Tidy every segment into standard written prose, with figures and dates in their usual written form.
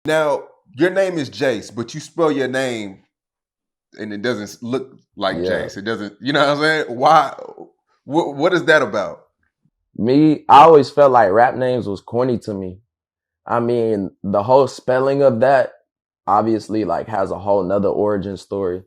Now, your name is Jace, but you spell your name and it doesn't look like Yeah. Jace. It doesn't, you know what I'm saying? Why? What is that about? I always felt like rap names was corny to me. I mean, the whole spelling of that obviously like has a whole nother origin story.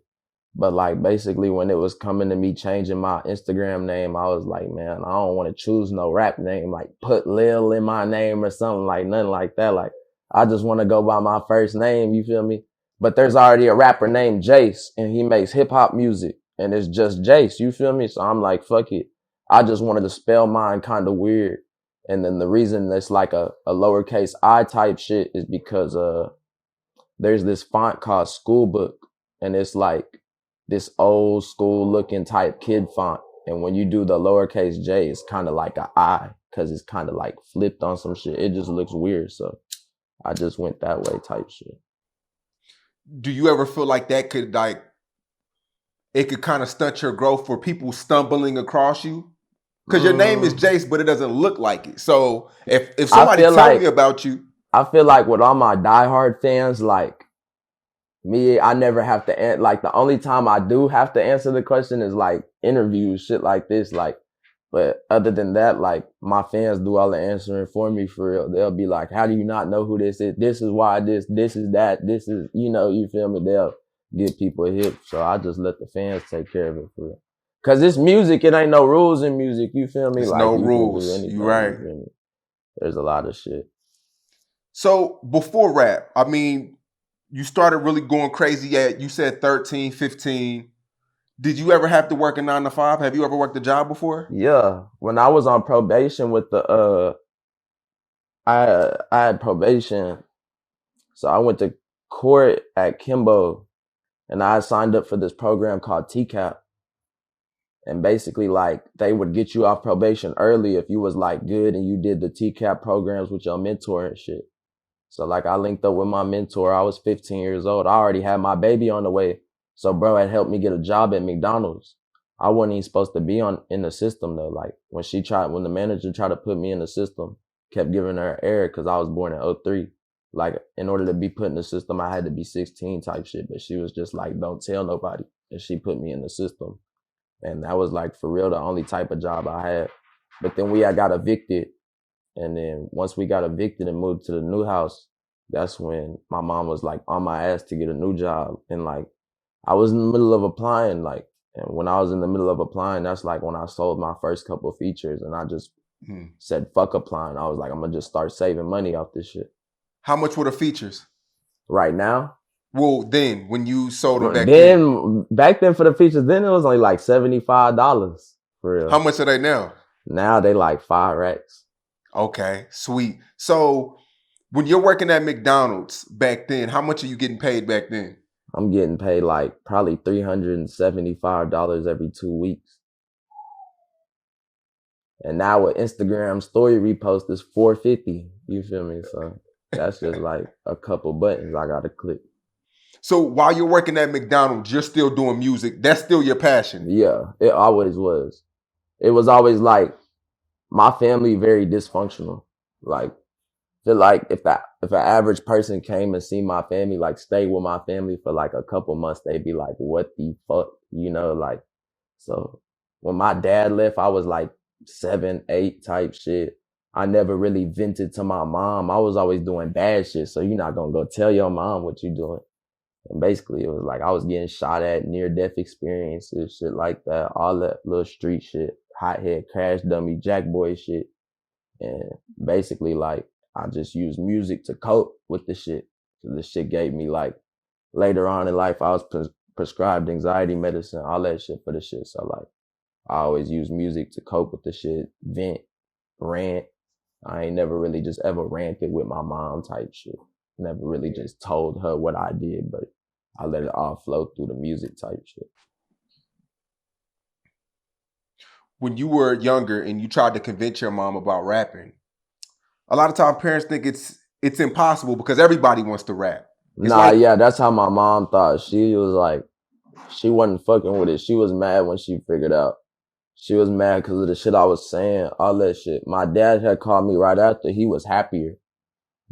But like basically when it was coming to me changing my Instagram name, I was like, man, I don't want to choose no rap name, like put Lil in my name or something, like nothing like that. Like I just want to go by my first name, you feel me? But there's already a rapper named Jace and he makes hip hop music and it's just Jace, you feel me? So I'm like, fuck it. I just wanted to spell mine kind of weird. And then the reason it's like a lowercase I type shit is because there's this font called Schoolbook and it's like this old school looking type kid font. And when you do the lowercase J, it's kind of like an I because it's kind of like flipped on some shit. It just looks weird. So I just went that way type shit. Do you ever feel like that could like it could kind of stunt your growth for people stumbling across you? Because your name is Jace, but it doesn't look like it. So if somebody tell me about you, I feel like with all my diehard fans, like me, I never have to like the only time I do have to answer the question is like interviews, shit like this. Like, but other than that, like my fans do all the answering for me for real. They'll be like, how do you not know who this is? This is why this is that, this is, you feel me? They'll get people hip. So I just let the fans take care of it for real. Cause it's music, it ain't no rules in music, you feel me? There's like no you rules. Can do anything, You right. There's a lot of shit. So before rap, I mean, you started really going crazy at, you said 13, 15. Did you ever have to work a 9 to 5? Have you ever worked a job before? Yeah. When I was on probation with I had probation. So I went to court at Kimbo and I signed up for this program called TCAP. And basically like they would get you off probation early if you was like good and you did the TCAP programs with your mentor and shit. So like I linked up with my mentor. I was 15 years old. I already had my baby on the way. So bro had helped me get a job at McDonald's. I wasn't even supposed to be in the system though. Like when the manager tried to put me in the system, kept giving her error because I was born in 03. Like in order to be put in the system, I had to be 16 type shit. But she was just like, don't tell nobody. And she put me in the system. And that was like for real the only type of job I had. But then we had got evicted. And then once we got evicted and moved to the new house, that's when my mom was like on my ass to get a new job. And like I was in the middle of applying, like, and when I was in the middle of applying, that's like when I sold my first couple of features and I just said, fuck applying. I was like, I'm gonna just start saving money off this shit. How much were the features? Right now? Well, then when you sold them back then for the features, then it was only like $75 for real. How much are they now? Now they like 5 racks. Okay, sweet. So when you're working at McDonald's back then, how much are you getting paid back then? I'm getting paid like probably $375 every 2 weeks. And now with Instagram story repost is $450. You feel me? So that's just like a couple buttons I gotta click. So while you're working at McDonald's, you're still doing music. That's still your passion. Yeah, it always was. It was always like my family very dysfunctional. Like feel like if an average person came and seen my family, like stay with my family for like a couple months, they'd be like, what the fuck? Like, so when my dad left, I was like 7, 8 type shit. I never really vented to my mom. I was always doing bad shit. So you're not going to go tell your mom what you doing. And basically it was like I was getting shot at, near death experiences, shit like that. All that little street shit, hothead, crash dummy, jack boy shit. And basically like, I just used music to cope with the shit. So this shit gave me like, later on in life, I was prescribed anxiety medicine, all that shit for the shit. So like, I always use music to cope with the shit, vent, rant. I ain't never really just ever ranted with my mom type shit. Never really just told her what I did, but I let it all flow through the music type shit. When you were younger and you tried to convince your mom about rapping, a lot of times parents think it's impossible because everybody wants to rap. Yeah, that's how my mom thought. She was like, she wasn't fucking with it. She was mad when she figured out She was mad because of the shit I was saying, all that shit. My dad had called me right after. He was happier.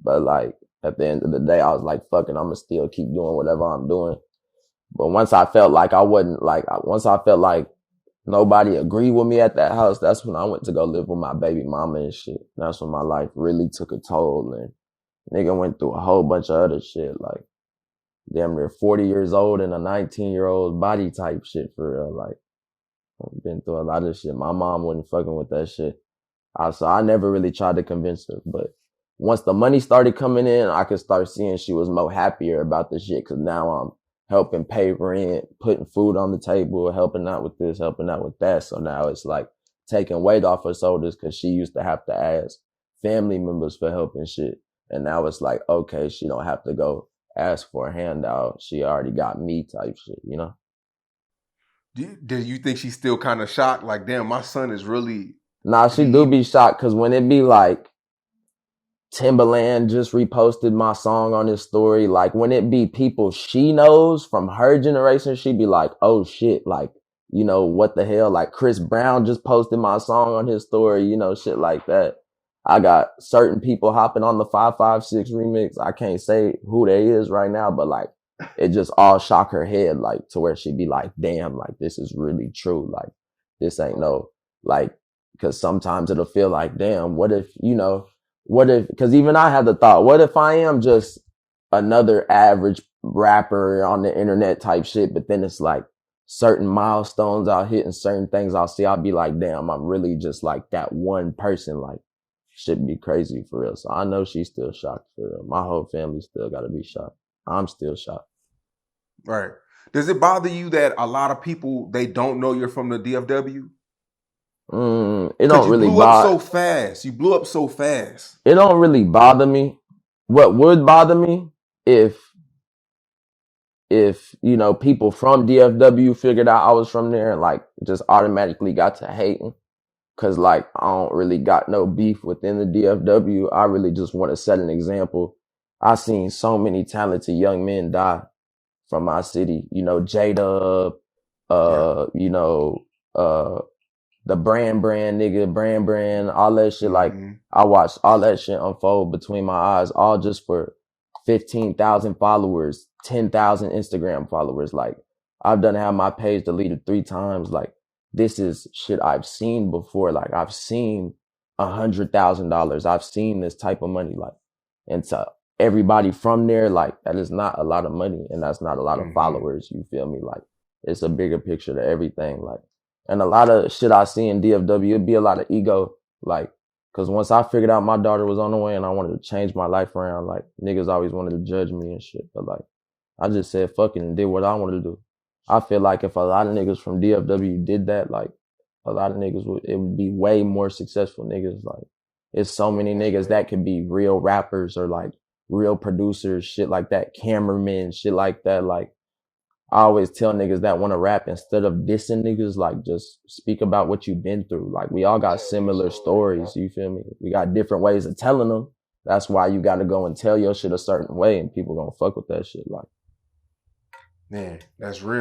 But like at the end of the day, I was like, fuck it, I'm gonna still keep doing whatever I'm doing. But once I felt like once I felt like nobody agreed with me at that house, that's when I went to go live with my baby mama and shit. That's when my life really took a toll, and nigga went through a whole bunch of other shit, like damn near 40 years old and a 19-year-old body type shit for real. Like, I've been through a lot of shit. My mom wasn't fucking with that shit. So I never really tried to convince her. But once the money started coming in, I could start seeing she was more happier about the shit, because now I'm helping pay rent, putting food on the table, helping out with this, helping out with that. So now it's like taking weight off her shoulders, because she used to have to ask family members for help and shit. And now it's like, okay, she don't have to go ask for a handout. She already got me type shit, you know? Do you think she's still kind of shocked? Like, damn, my son is really... Nah, she do be shocked, because when it be like, Timberland just reposted my song on his story, like when it be people she knows from her generation, she be like, oh shit, like, you know, what the hell? Like Chris Brown just posted my song on his story, you know, shit like that. I got certain people hopping on the 556 remix. I can't say who they is right now, but like it just all shock her head, like to where she be like, damn, like this is really true. Like this ain't no, like, because sometimes it'll feel like, damn, what if, you know, what if, because even I had the thought, what if I am just another average rapper on the internet type shit, but then it's like certain milestones I'll hit and certain things I'll see, I'll be like, damn, I'm really just like that one person, like should be crazy for real. So I know she's still shocked for real. My whole family still got to be shocked. I'm still shocked. Right. Does it bother you that a lot of people, they don't know you're from the DFW? It don't really blew up so fast. You blew up so fast. It don't really bother me. What would bother me if you know, people from DFW figured out I was from there and like just automatically got to hating, because like I don't really got no beef within the DFW. I really just want to set an example. I seen so many talented young men die from my city. You know, J-Dub, you know, the brand nigga, brand, all that shit. Like I watched all that shit unfold between my eyes, all just for 15,000 followers, 10,000 Instagram followers. Like I've done have my page deleted 3 times. Like this is shit I've seen before. Like I've seen $100,000. I've seen this type of money. Like, and to everybody from there, like that is not a lot of money, and that's not a lot of followers. You feel me? Like it's a bigger picture to everything. Like, and a lot of shit I see in DFW, it'd be a lot of ego. Like, cause once I figured out my daughter was on the way and I wanted to change my life around, like niggas always wanted to judge me and shit. But like, I just said fuck it and did what I wanted to do. I feel like if a lot of niggas from DFW did that, like a lot of niggas it would be way more successful niggas. Like it's so many niggas that could be real rappers or like real producers, shit like that, cameramen, shit like that. Like I always tell niggas that want to rap, instead of dissing niggas, like just speak about what you've been through. Like we all got similar stories, you feel me? We got different ways of telling them. That's why you got to go and tell your shit a certain way, and people gonna fuck with that shit. Like, man, that's real.